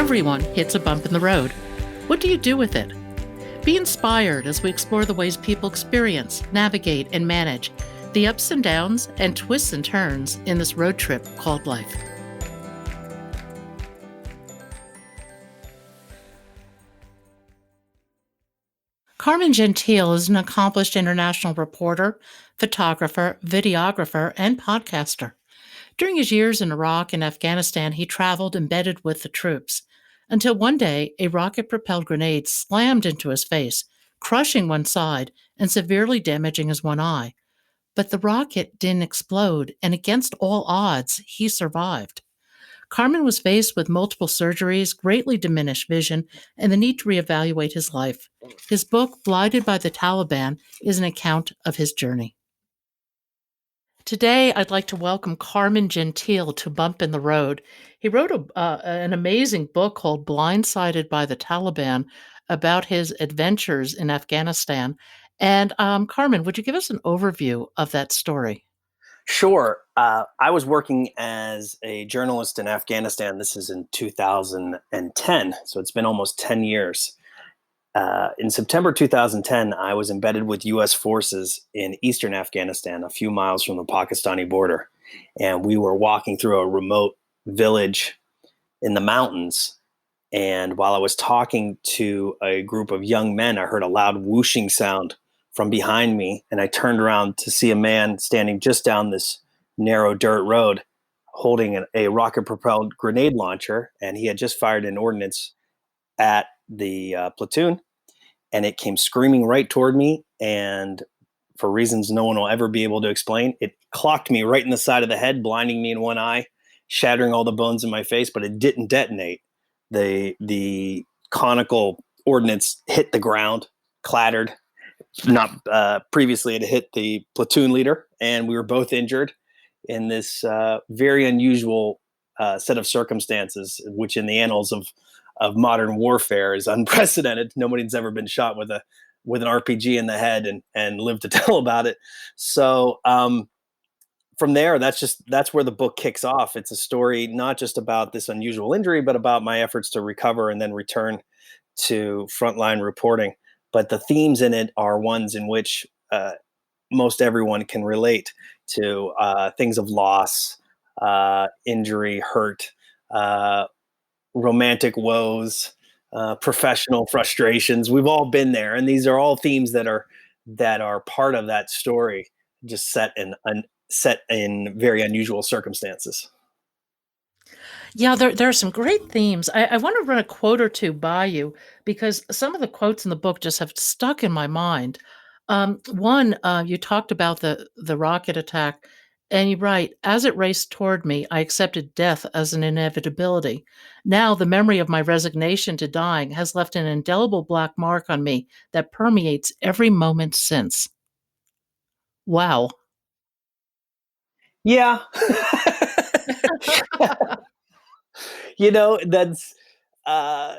Everyone hits a bump in the road. What do you do with it? Be inspired as we explore the ways people experience, navigate, and manage the ups and downs and twists and turns in this road trip called life. Carmen Gentile is an accomplished international reporter, photographer, videographer, and podcaster. During his years in Iraq and Afghanistan, he traveled embedded with the troops until one day a rocket-propelled grenade slammed into his face, crushing one side and severely damaging his one eye. But the rocket didn't explode, and against all odds, he survived. Carmen was faced with multiple surgeries, greatly diminished vision, and the need to reevaluate his life. His book, Blindsided by the Taliban, is an account of his journey. Today, I'd like to welcome Carmen Gentile to Bump in the Road. He wrote an amazing book called Blindsided by the Taliban about his adventures in Afghanistan. And Carmen, would you give us an overview of that story? Sure. I was working as a journalist in Afghanistan. This is in 2010, so it's been almost 10 years. In September 2010, I was embedded with U.S. forces in eastern Afghanistan, a few miles from the Pakistani border. And we were walking through a remote village in the mountains. And while I was talking to a group of young men, I heard a loud whooshing sound from behind me. And I turned around to see a man standing just down this narrow dirt road holding a rocket-propelled grenade launcher. And he had just fired an ordnance at the platoon. And it came screaming right toward me. And for reasons no one will ever be able to explain, it clocked me right in the side of the head, blinding me in one eye, shattering all the bones in my face, but it didn't detonate. The conical ordnance hit the ground, clattered. Not previously it hit the platoon leader, and we were both injured in this very unusual set of circumstances, which in the annals of modern warfare is unprecedented. Nobody's ever been shot with an RPG in the head and lived to tell about it. So from there, that's where the book kicks off. It's a story not just about this unusual injury, but about my efforts to recover and then return to frontline reporting. But the themes in it are ones in which most everyone can relate to, things of loss, injury, hurt, romantic woes, professional frustrations. We've all been there, and these are all themes that are part of that story, just set in very unusual circumstances. Yeah, there are some great themes. I want to run a quote or two by you because some of the quotes in the book just have stuck in my mind. One, you talked about the rocket attack, and you write, "As it raced toward me, I accepted death as an inevitability. Now, the memory of my resignation to dying has left an indelible black mark on me that permeates every moment since." Wow. Yeah. That's uh,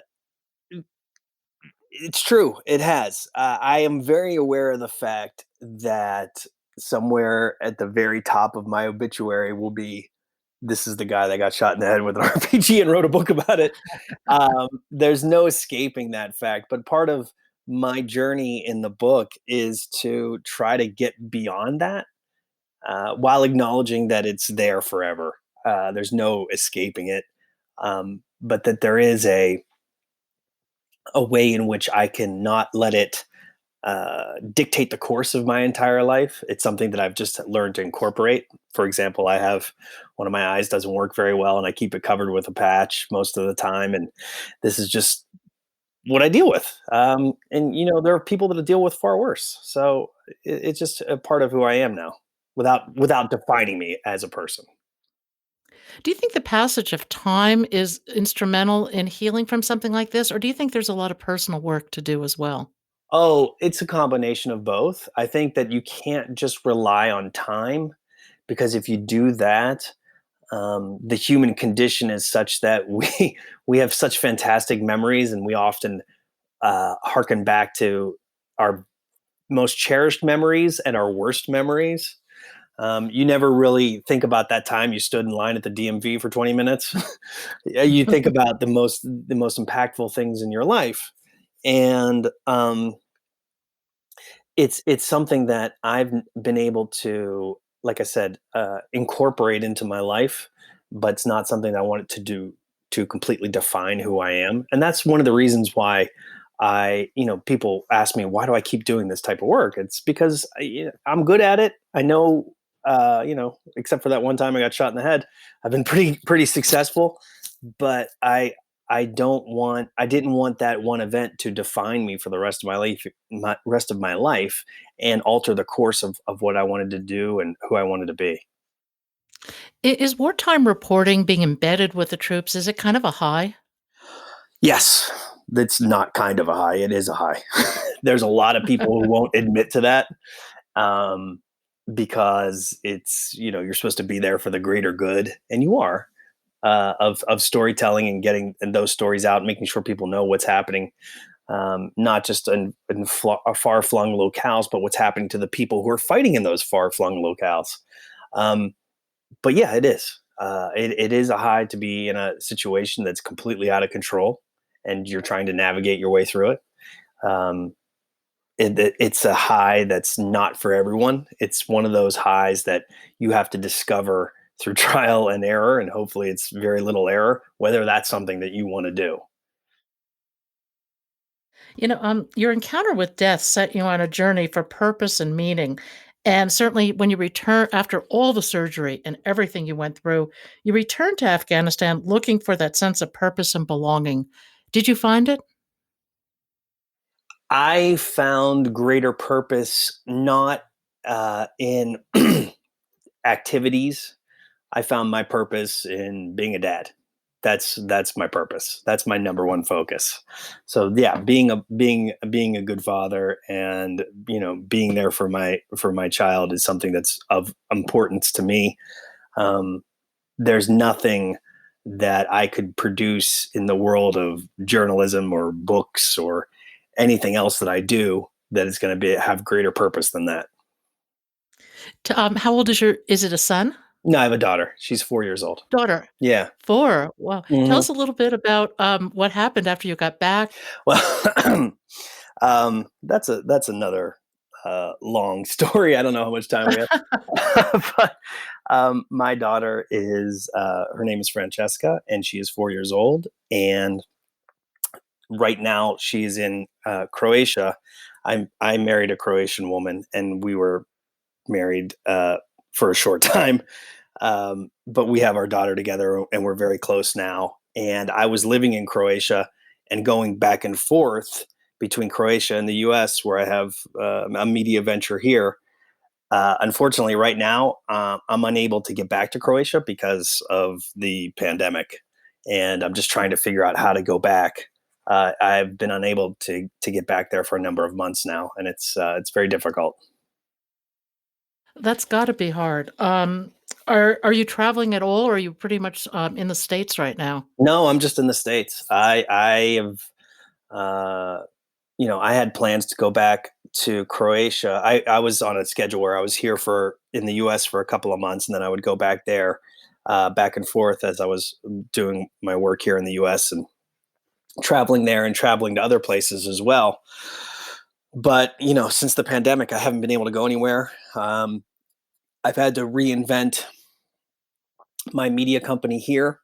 it's true. It has. I am very aware of the fact that somewhere at the very top of my obituary will be, "This is the guy that got shot in the head with an RPG and wrote a book about it." There's no escaping that fact. But part of my journey in the book is to try to get beyond that, while acknowledging that it's there forever. There's no escaping it. But that there is a way in which I can not let it dictate the course of my entire life. It's something that I've just learned to incorporate. For example, I have one of my eyes doesn't work very well, and I keep it covered with a patch most of the time. And this is just what I deal with. And there are people that deal with far worse. So it's just a part of who I am now, without defining me as a person. Do you think the passage of time is instrumental in healing from something like this, or do you think there's a lot of personal work to do as well? Oh, it's a combination of both. I think that you can't just rely on time, because if you do that, the human condition is such that we have such fantastic memories, and we often harken back to our most cherished memories and our worst memories. You never really think about that time you stood in line at the DMV for 20 minutes. You think about the most impactful things in your life, and it's something that I've been able to, like I said, incorporate into my life, but it's not something I want it to do to completely define who I am. And that's one of the reasons why people ask me, why do I keep doing this type of work? It's because I'm good at it. I know, except for that one time I got shot in the head, I've been pretty successful, but I didn't want that one event to define me for the rest of my life, and alter the course of what I wanted to do and who I wanted to be. Is wartime reporting being embedded with the troops, is it kind of a high? Yes, that's not kind of a high. It is a high. There's a lot of people who won't admit to that, um, because you're supposed to be there for the greater good, and you are, of storytelling and getting those stories out, making sure people know what's happening, not just in far flung locales, but what's happening to the people who are fighting in those far flung locales. Um, but yeah, it is. It is a high to be in a situation that's completely out of control, and you're trying to navigate your way through it. Um, it's a high that's not for everyone. It's one of those highs that you have to discover through trial and error, and hopefully it's very little error, whether that's something that you want to do. Your encounter with death set you on a journey for purpose and meaning. And certainly, when you return after all the surgery and everything you went through, you returned to Afghanistan looking for that sense of purpose and belonging. Did you find it? I found greater purpose not in activities. I found my purpose in being a dad. That's my purpose. That's my number one focus. So yeah, being a good father, and being there for my child is something that's of importance to me. Um, there's nothing that I could produce in the world of journalism or books or anything else that I do that is going to have greater purpose than that. How old is it a son? No, I have a daughter. She's 4 years old. Daughter? Yeah. 4. Wow. Tell Hmm. us a little bit about what happened after you got back. Well, that's another long story. I don't know how much time we have, but my daughter is her name is Francesca, and she is 4 years old. And right now she's in Croatia. I married a Croatian woman, and we were married for a short time. But we have our daughter together, and we're very close now. And I was living in Croatia and going back and forth between Croatia and the U.S., where I have a media venture here. Unfortunately, right now, I'm unable to get back to Croatia because of the pandemic, and I'm just trying to figure out how to go back. I've been unable to get back there for a number of months now, and it's very difficult. That's gotta be hard. Are you traveling at all, or are you pretty much, in the States right now? No, I'm just in the States. I have, uh, I had plans to go back to Croatia. I was on a schedule where I was here in the U.S. for a couple of months, and then I would go back there, back and forth as I was doing my work here in the U.S. and traveling there and traveling to other places as well. But since the pandemic, I haven't been able to go anywhere. I've had to reinvent my media company here,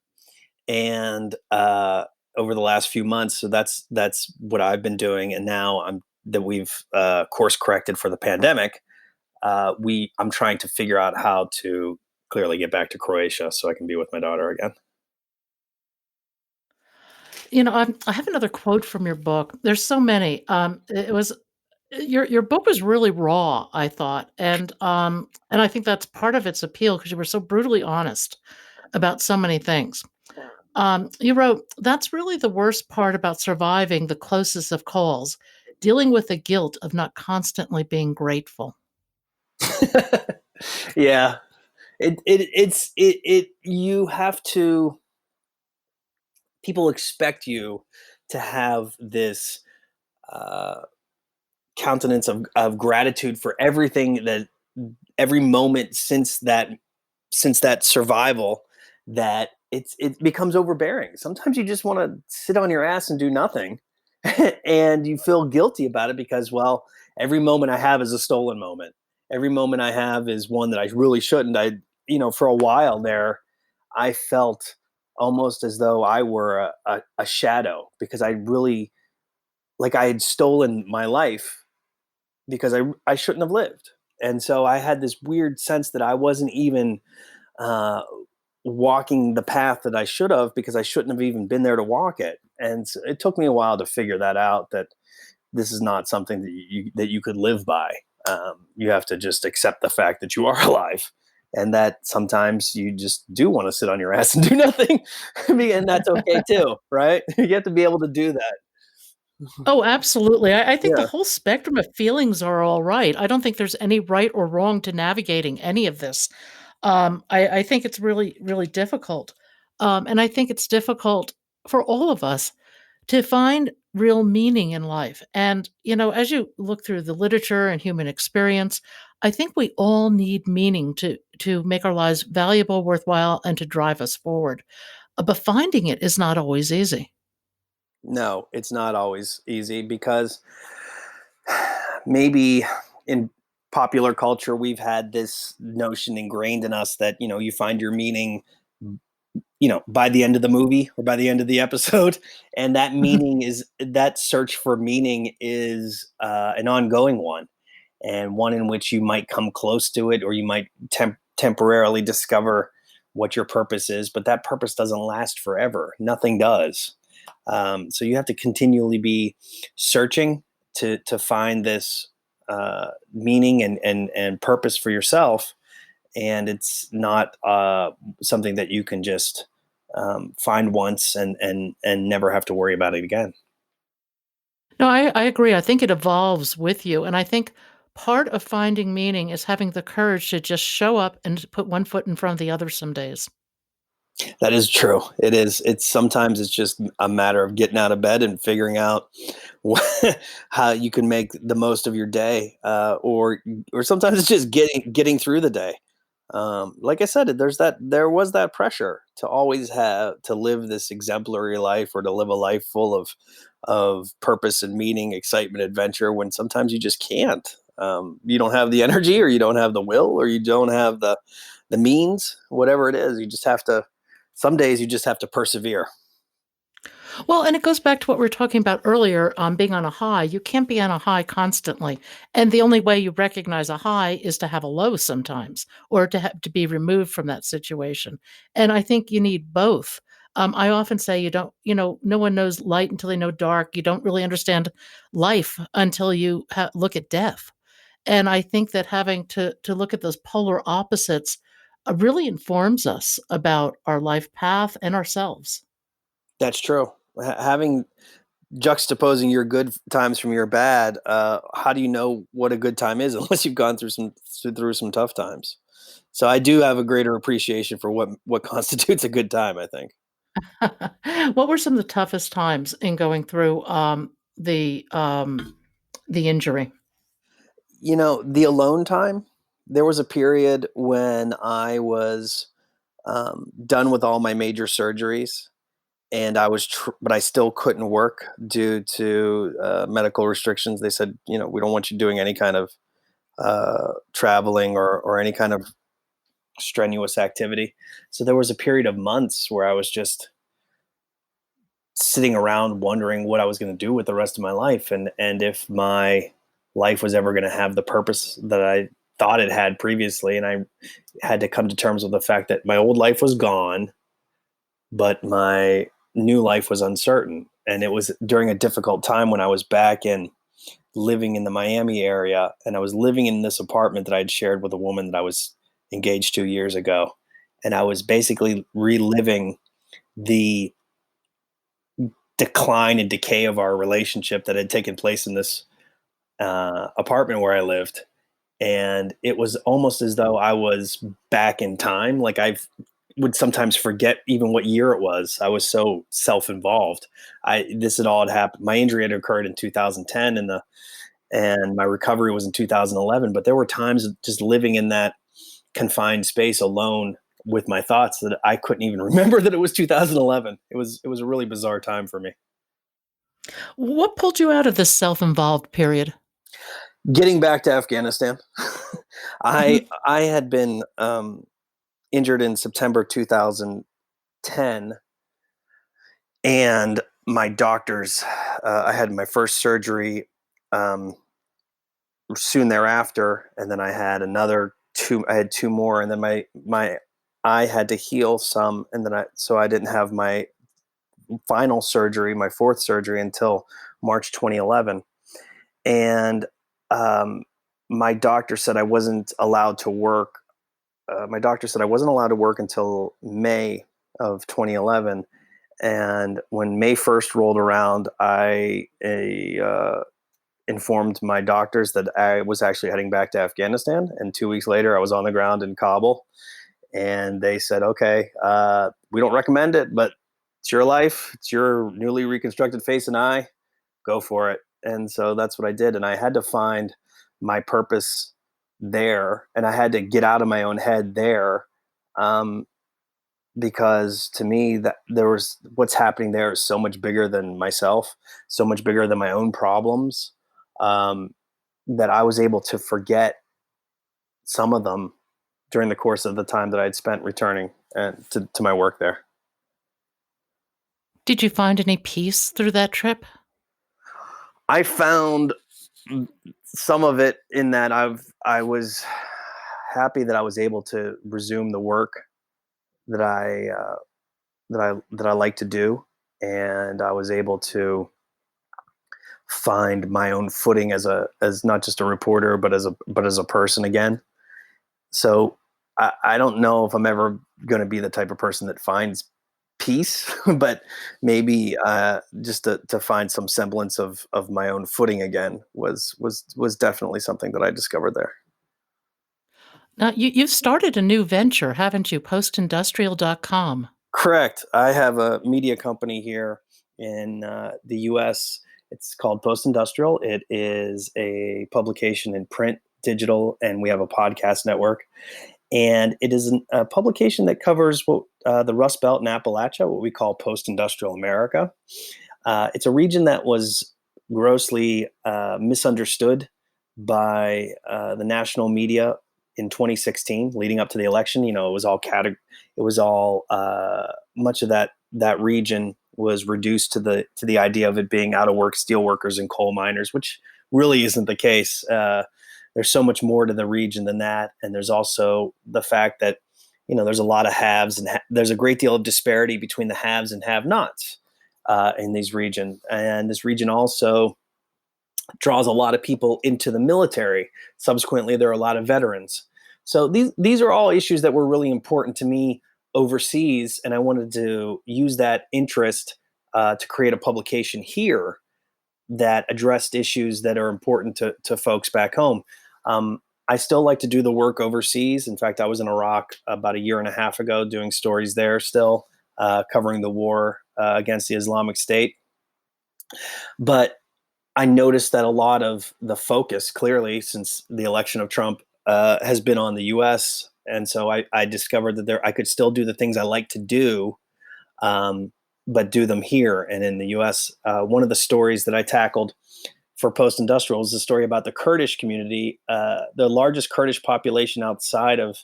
and over the last few months. So that's what I've been doing, and now we've course corrected for the pandemic. I'm trying to figure out how to clearly get back to Croatia so I can be with my daughter again. I have another quote from your book. There's so many. It was your book was really raw, I thought, and I think that's part of its appeal because you were so brutally honest about so many things. You wrote, "That's really the worst part about surviving the closest of calls, dealing with the guilt of not constantly being grateful." Yeah, it you have to. People expect you to have this uh, countenance of gratitude for everything every moment since that survival, that it becomes overbearing. Sometimes you just want to sit on your ass and do nothing, and you feel guilty about it because, well, every moment I have is a stolen moment. Every moment I have is one that I really shouldn't. For a while there, I felt almost as though I were a shadow, because I really, like, I had stolen my life because I shouldn't have lived. And so I had this weird sense that I wasn't even uh, walking the path that I should have, because I shouldn't have even been there to walk it. And so it took me a while to figure that out, that this is not something that you could live by. You have to just accept the fact that you are alive, and that sometimes you just do want to sit on your ass and do nothing. And that's okay too, right? You have to be able to do that. Oh, absolutely. I think the Yeah. whole spectrum of feelings are all right. I don't think there's any right or wrong to navigating any of this. I think it's really, really difficult. And I think it's difficult for all of us to find real meaning in life. And, as you look through the literature and human experience, I think we all need meaning to make our lives valuable, worthwhile, and to drive us forward. But finding it is not always easy. No, it's not always easy, because maybe in popular culture we've had this notion ingrained in us that, you find your meaning, by the end of the movie or by the end of the episode. And that search for meaning is an ongoing one, and one in which you might come close to it, or you might temporarily discover what your purpose is, but that purpose doesn't last forever. Nothing does. So you have to continually be searching to find this meaning and purpose for yourself. And it's not something that you can just find once and never have to worry about it again. No, I agree. I think it evolves with you. And I think part of finding meaning is having the courage to just show up and put one foot in front of the other some days. That is true. It is. It's sometimes it's just a matter of getting out of bed and figuring out how you can make the most of your day, or sometimes it's just getting through the day. Like I said, there was that pressure to always have to live this exemplary life, or to live a life full of purpose and meaning, excitement, adventure. When sometimes you just can't. You don't have the energy, or you don't have the will, or you don't have the means. Whatever it is, you just have to. Some days you just have to persevere. Well, and it goes back to what we were talking about earlier, being on a high. You can't be on a high constantly. And the only way you recognize a high is to have a low sometimes, or to have to be removed from that situation. And I think you need both. I often say you don't, no one knows light until they know dark. You don't really understand life until you look at death. And I think that having to look at those polar opposites really informs us about our life path and ourselves. That's true. Having juxtaposing your good times from your bad, how do you know what a good time is unless you've gone through some tough times? So I do have a greater appreciation for what constitutes a good time, I think. What were some of the toughest times in going through the injury? The alone time. There was a period when I was done with all my major surgeries, and but I still couldn't work due to medical restrictions. They said, we don't want you doing any kind of traveling, or any kind of strenuous activity. So there was a period of months where I was just sitting around wondering what I was going to do with the rest of my life, and if my life was ever going to have the purpose that I thought it had previously. And I had to come to terms with the fact that my old life was gone, but my new life was uncertain. And it was during a difficult time when I was back in living in the Miami area, and I was living in this apartment that I'd shared with a woman that I was engaged 2 years ago. And I was basically reliving the decline and decay of our relationship that had taken place in this apartment where I lived. And it was almost as though I was back in time. Like, I would sometimes forget even what year it was. I was so self-involved. This had all had happened. My injury had occurred in 2010, and my recovery was in 2011. But there were times of just living in that confined space alone with my thoughts that I couldn't even remember that it was 2011. It was a really bizarre time for me. What pulled you out of this self-involved period? Getting back to Afghanistan, Mhm. I had been injured in September 2010, and my doctors. I had my first surgery um, soon thereafter, and then I had another two. I had two more, and then my eye had to heal some, and then I didn't have my final surgery, my fourth surgery, until March 2011. And um, my doctor said I wasn't allowed to work. My doctor said I wasn't allowed to work until May of 2011. And when May 1st rolled around, I informed my doctors that I was actually heading back to Afghanistan. And 2 weeks later, I was on the ground in Kabul. And they said, okay, we don't recommend it, but it's your life. It's your newly reconstructed face and eye. Go for it. And so that's what I did. And I had to find my purpose there. And I had to get out of my own head there. Um, because to me that there was what's happening there is so much bigger than myself, so much bigger than my own problems, um, that I was able to forget some of them during the course of the time that I'd spent returning and to my work there. Did you find any peace through that trip? I found some of it in that I was happy that I was able to resume the work that I like to do, and I was able to find my own footing as not just a reporter, but as a person again. So I don't know if I'm ever going to be the type of person that finds peace, but maybe just to find some semblance of my own footing again was definitely something that I discovered there. Now, you've started a new venture, haven't you? Postindustrial.com. Correct. I have a media company here in the U.S. It's called Post Industrial. It is a publication in print, digital, and we have a podcast network. And it is a publication that covers the Rust Belt and Appalachia, what we call post-industrial America. It's a region that was grossly misunderstood by the national media in 2016, leading up to the election. You know, it was all much of that region was reduced to the idea of it being out of work steel workers and coal miners, which really isn't the case. There's so much more to the region than that, and there's also the fact that there's a lot of haves and there's a great deal of disparity between the haves and have-nots in these regions, and this region also draws a lot of people into the military. Subsequently, there are a lot of veterans. So these are all issues that were really important to me overseas, and I wanted to use that interest to create a publication here that addressed issues that are important to folks back home. I still like to do the work overseas. In fact, I was in Iraq about a year and a half ago doing stories there still, covering the war against the Islamic State. But I noticed that a lot of the focus, clearly, since the election of Trump, has been on the U.S. And so I discovered that I could still do the things I like to do, but do them here and in the U.S. One of the stories that I tackled for Post Industrial is a story about the Kurdish community. The largest Kurdish population outside of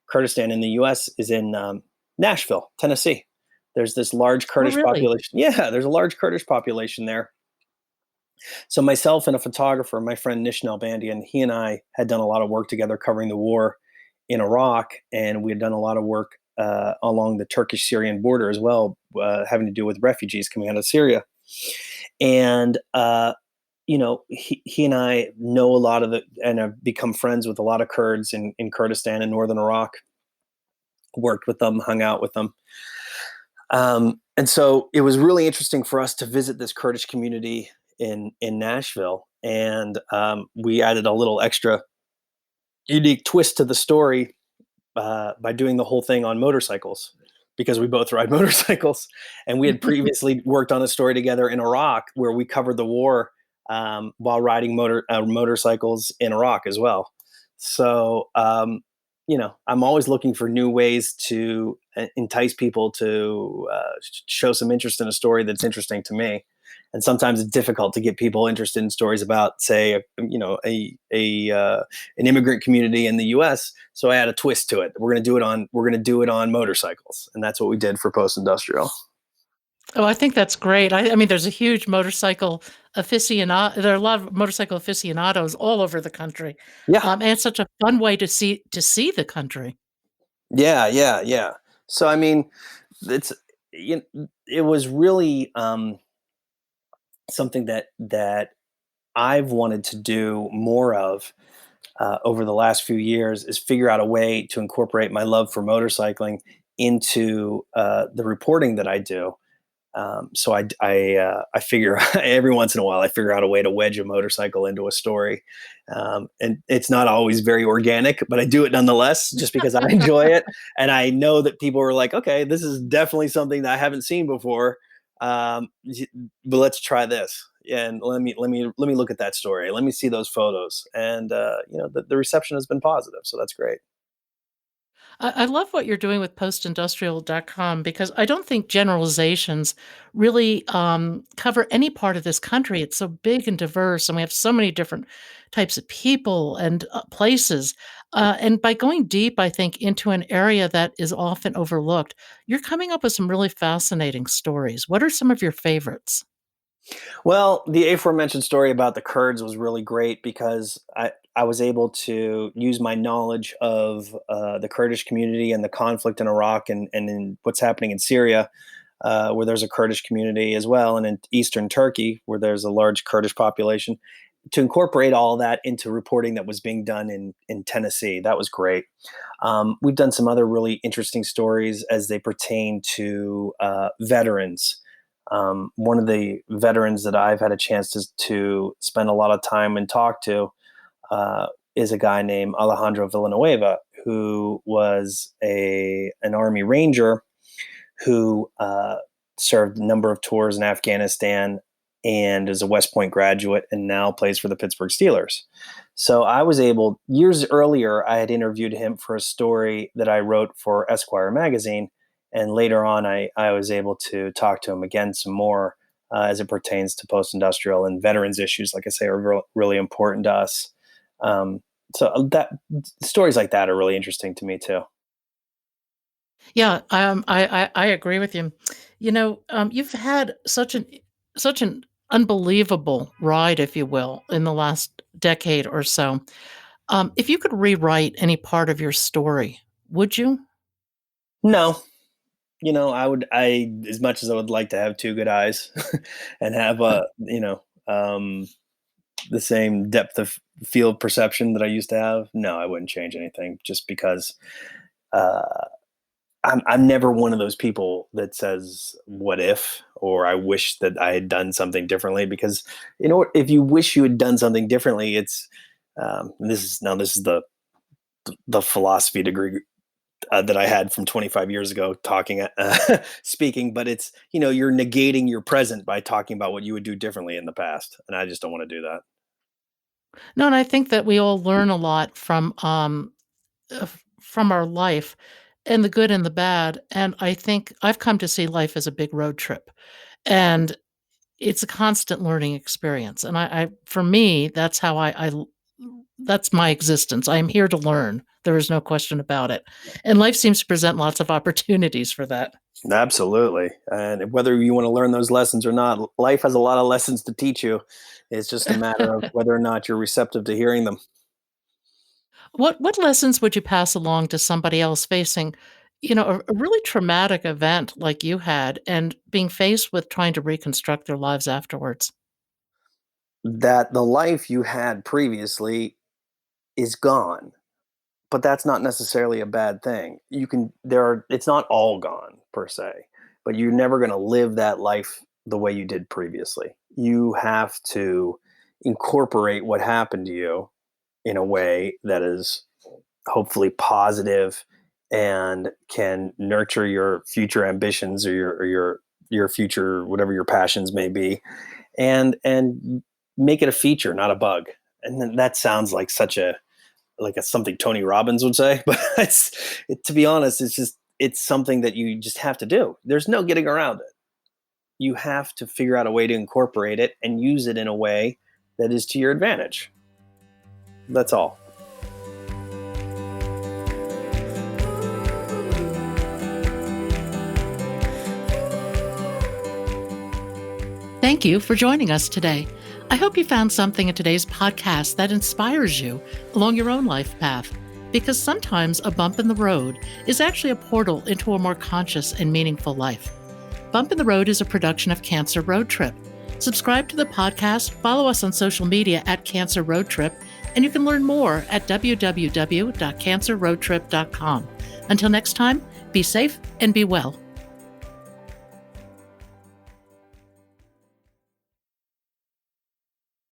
Kurdistan in the U.S. is in Nashville, Tennessee. There's this large Oh, Kurdish really? population. Yeah, there's a large Kurdish population there. So myself and a photographer, my friend Nish Nalbandian, he and I had done a lot of work together covering the war in Iraq, and we had done a lot of work along the Turkish-Syrian border as well, having to do with refugees coming out of Syria. And he and I know a lot of and have become friends with a lot of Kurds in Kurdistan and northern Iraq. Worked with them, hung out with them. And so it was really interesting for us to visit this Kurdish community in Nashville, and we added a little extra unique twist to the story by doing the whole thing on motorcycles, because we both ride motorcycles, and we had previously worked on a story together in Iraq where we covered the war while riding motorcycles in Iraq as well. So, I'm always looking for new ways to entice people to show some interest in a story that's interesting to me. And sometimes it's difficult to get people interested in stories about, say, an immigrant community in the U.S. So I add a twist to it. We're going to do it on motorcycles, and that's what we did for Post Industrial. Oh, I think that's great. I mean, there's a huge motorcycle aficionado. There are a lot of motorcycle aficionados all over the country, Yeah, and it's such a fun way to see the country. yeah, yeah, yeah. So I mean, it's it was really something that I've wanted to do more of over the last few years, is figure out a way to incorporate my love for motorcycling into the reporting that I do. So I figure every once in a while I figure out a way to wedge a motorcycle into a story, and it's not always very organic, but I do it nonetheless just because I enjoy it, and I know that people are like, okay, this is definitely something that I haven't seen before, but let's try this. And let me look at that story. Let me see those photos, and the reception has been positive, so that's great. I love what you're doing with postindustrial.com because I don't think generalizations really cover any part of this country. It's so big and diverse, and we have so many different types of people and places. And by going deep, I think, into an area that is often overlooked, you're coming up with some really fascinating stories. What are some of your favorites? Well, the aforementioned story about the Kurds was really great because I was able to use my knowledge of the Kurdish community and the conflict in Iraq, and in what's happening in Syria, where there's a Kurdish community as well, and in eastern Turkey, where there's a large Kurdish population, to incorporate all that into reporting that was being done in Tennessee. That was great. We've done some other really interesting stories as they pertain to veterans. One of the veterans that I've had a chance to spend a lot of time and talk to is a guy named Alejandro Villanueva, who was an Army Ranger who served a number of tours in Afghanistan and is a West Point graduate and now plays for the Pittsburgh Steelers. So I was able, years earlier, I had interviewed him for a story that I wrote for Esquire magazine. And later on, I was able to talk to him again some more as it pertains to post industrial and veterans issues, like I say, are really important to us. So stories like that are really interesting to me too. Yeah, I agree with you. You've had such an unbelievable ride, if you will, in the last decade or so. If you could rewrite any part of your story, would you? No, I as much as I would like to have two good eyes and have the same depth of field perception that I used to have, no, I wouldn't change anything just because uh, I'm never one of those people that says what if, or I wish that I had done something differently, because if you wish you had done something differently, it's this is the philosophy degree that I had from 25 years ago talking, speaking, but it's, you're negating your present by talking about what you would do differently in the past. And I just don't want to do that. No, and I think that we all learn a lot from our life, and the good and the bad. And I think I've come to see life as a big road trip, and it's a constant learning experience. And for me, that's my existence. I am here to learn. There is no question about it. And life seems to present lots of opportunities for that. Absolutely. And whether you want to learn those lessons or not, life has a lot of lessons to teach you. It's just a matter of whether or not you're receptive to hearing them. What lessons would you pass along to somebody else facing, a really traumatic event like you had and being faced with trying to reconstruct their lives afterwards? That the life you had previously is gone, but that's not necessarily a bad thing. It's not all gone per se, but you're never going to live that life the way you did previously. You have to incorporate what happened to you in a way that is hopefully positive and can nurture your future ambitions, or your future, whatever your passions may be. And make it a feature, not a bug. And then that sounds like something Tony Robbins would say, but to be honest, it's something that you just have to do. There's no getting around it. You have to figure out a way to incorporate it and use it in a way that is to your advantage. That's all. Thank you for joining us today. I hope you found something in today's podcast that inspires you along your own life path, because sometimes a bump in the road is actually a portal into a more conscious and meaningful life. Bump in the Road is a production of Cancer Road Trip. Subscribe to the podcast, follow us on social media at Cancer Road Trip, and you can learn more at www.cancerroadtrip.com. Until next time, be safe and be well.